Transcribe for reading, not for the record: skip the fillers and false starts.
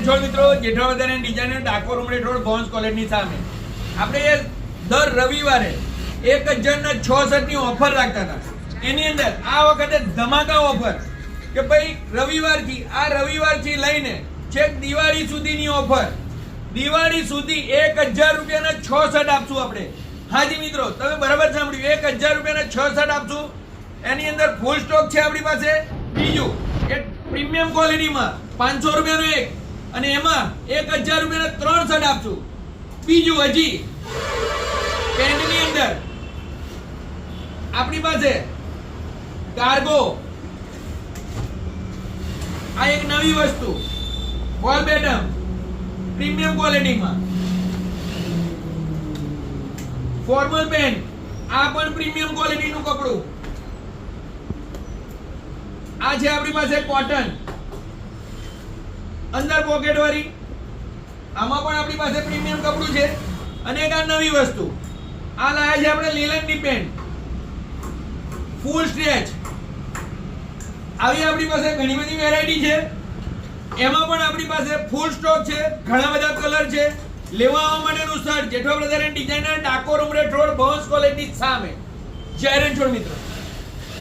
છોડ મિત્રો, Jethalal brother and designer, Dakor Umreth road, Bhavan's કોલેજની સામે. આપણે દર રવિવારે 1000ના 6 શર્ટની ઓફર રાખતા હતા. એની અંદર આ વખતે ધમાકા ઓફર કે ભાઈ રવિવારથી લઈને છેક દિવાળી સુધીની ઓફર. દિવાળી સુધી 1000 રૂપિયાના 6 શર્ટ આપશું આપણે. હાજી મિત્રો, તમે બરાબર સાંભળ્યું, 1000 રૂપિયાના 6 શર્ટ આપશું. એની અંદર ફૂલ સ્ટોક છે આપણી પાસે. બીજું કે પ્રીમિયમ ક્વોલિટીમાં 500 રૂપિયાનો એક, અને એમાં 1000 રૂપિયાના 3 શર્ટ આપશું. બીજું હજી પેન્ટની અંદર આપણી પાસે કાર્ગો, આ એક નવી વસ્તુ, બોલ બેટમ પ્રીમિયમ ક્વોલિટીમાં. ફોર્મલ પેન્ટ, આ પણ પ્રીમિયમ ક્વોલિટીનું કપડું. આ છે આપણી પાસે કોટન, અંદર પોકેટ વાળી. આમાં પણ આપણી પાસે પ્રીમિયમ કપડું છે. અને એક આ નવી વસ્તુ, આ લાયા છે આપણે લીલનની પેન્ટ, ફૂલ સ્ટ્રેચ. આવી આપણી પાસે ઘણી બધી વેરાયટી છે. એમાં પણ આપણી પાસે ફૂલ સ્ટોક છે, ઘણા બધા કલર છે. લેવા આવવા માટેનું સ્થળ Jethalal brother and designer, Dakor Umreth road, Bhavan's કોલેજની સામે. જય હિન્દ મિત્રો.